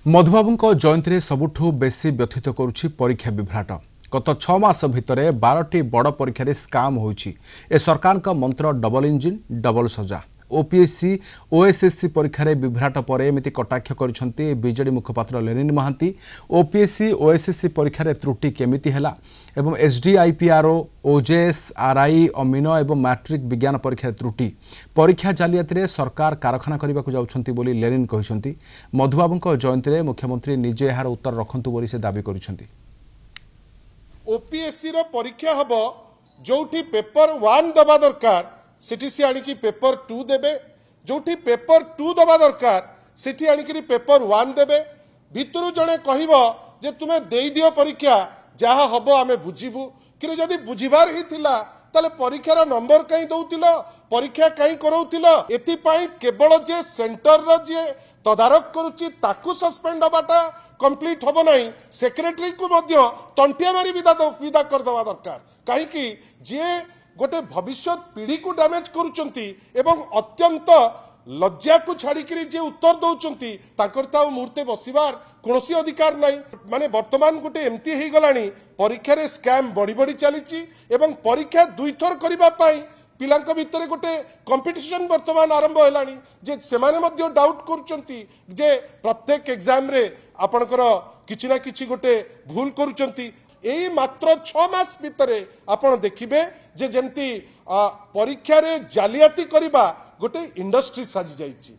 मधुबाबू जयंती सबुठू बेसी व्यथित करुछि परीक्षा विभ्राट। गत 6 मास भितर 12टी बड़ परीक्षा स्काम होइछि। ए सरकार का मंत्र डबल इंजिन डबल सजा। ओपीएससी ओएसएससी परीक्षा विभ्राट पर एमती कटाक्ष करिसेंति बीजेडी मुखपात्र लेनिन महांती। ओपीएससी ओएसएससी परीक्षा त्रुटि केमिति हैला एवं एसडीआईपीआरओ ओजेएस आरआई अमीन एवं मैट्रिक विज्ञान परीक्षा त्रुटि परीक्षा जालियाती सरकार कारखाना करने को जाउछंती बोली लेनिन कहिसेंति। मधुबाबू जयंती मुख्यमंत्री निजे यार उत्तर रखंतु बोली से दाबी करिसेंति। ओपीएससी रो परीक्षा हबो जोठी पेपर 1 दबा दरकार सेठी से आनिकी पेपर 2 देबे, जोठी पेपर 2 दबा दरकार सेठी आनिकी पेपर 1 देबे। भितरु जणे कहिबो जे तुमे देई दियो परीक्षा जहा हबो आमे बुझिबु कि जदी बुझिबार ही थिला ताले परीक्षार नंबर कहीं दउतिलो, परीक्षा कहीं करउतिलो। एति पई केवल जे सेंटर रो जे तदारक करुची ताकू सस्पेंड हबाटा कंप्लीट हबो नहीं, सेक्रेटरी को मध्य तंटिया मारी विदा कर दवा दरकार। कहीं कि जे गोटे भविष्य पीढ़ी को डैमेज करुचंती एवं अत्यंत लज्जा को छाड़िकी जे उत्तर दौरान ताकर तो मुहूर्ते बसबार कौन अधिकार नहीं। माने वर्तमान गोटे एमती हो गलानी परीक्षा रे स्कैम बढ़ी बढ़ी चली एवं परीक्षा दुई थर करबा पाई पिलांक भितर गोटे कंपिटिशन वर्तमान आरंभ हेलानी जे सेमाने मध्य डाउट करुचंती जे प्रत्येक एग्जाम रे आपणकर किछि ना किछि गोटे भूल करुचंती। एई मात्र 6 मास भितरे आपण देखिबे जे जेमती परीक्षा रे जालियाती करिबा गोटे इंडस्ट्री साजी जाइछि।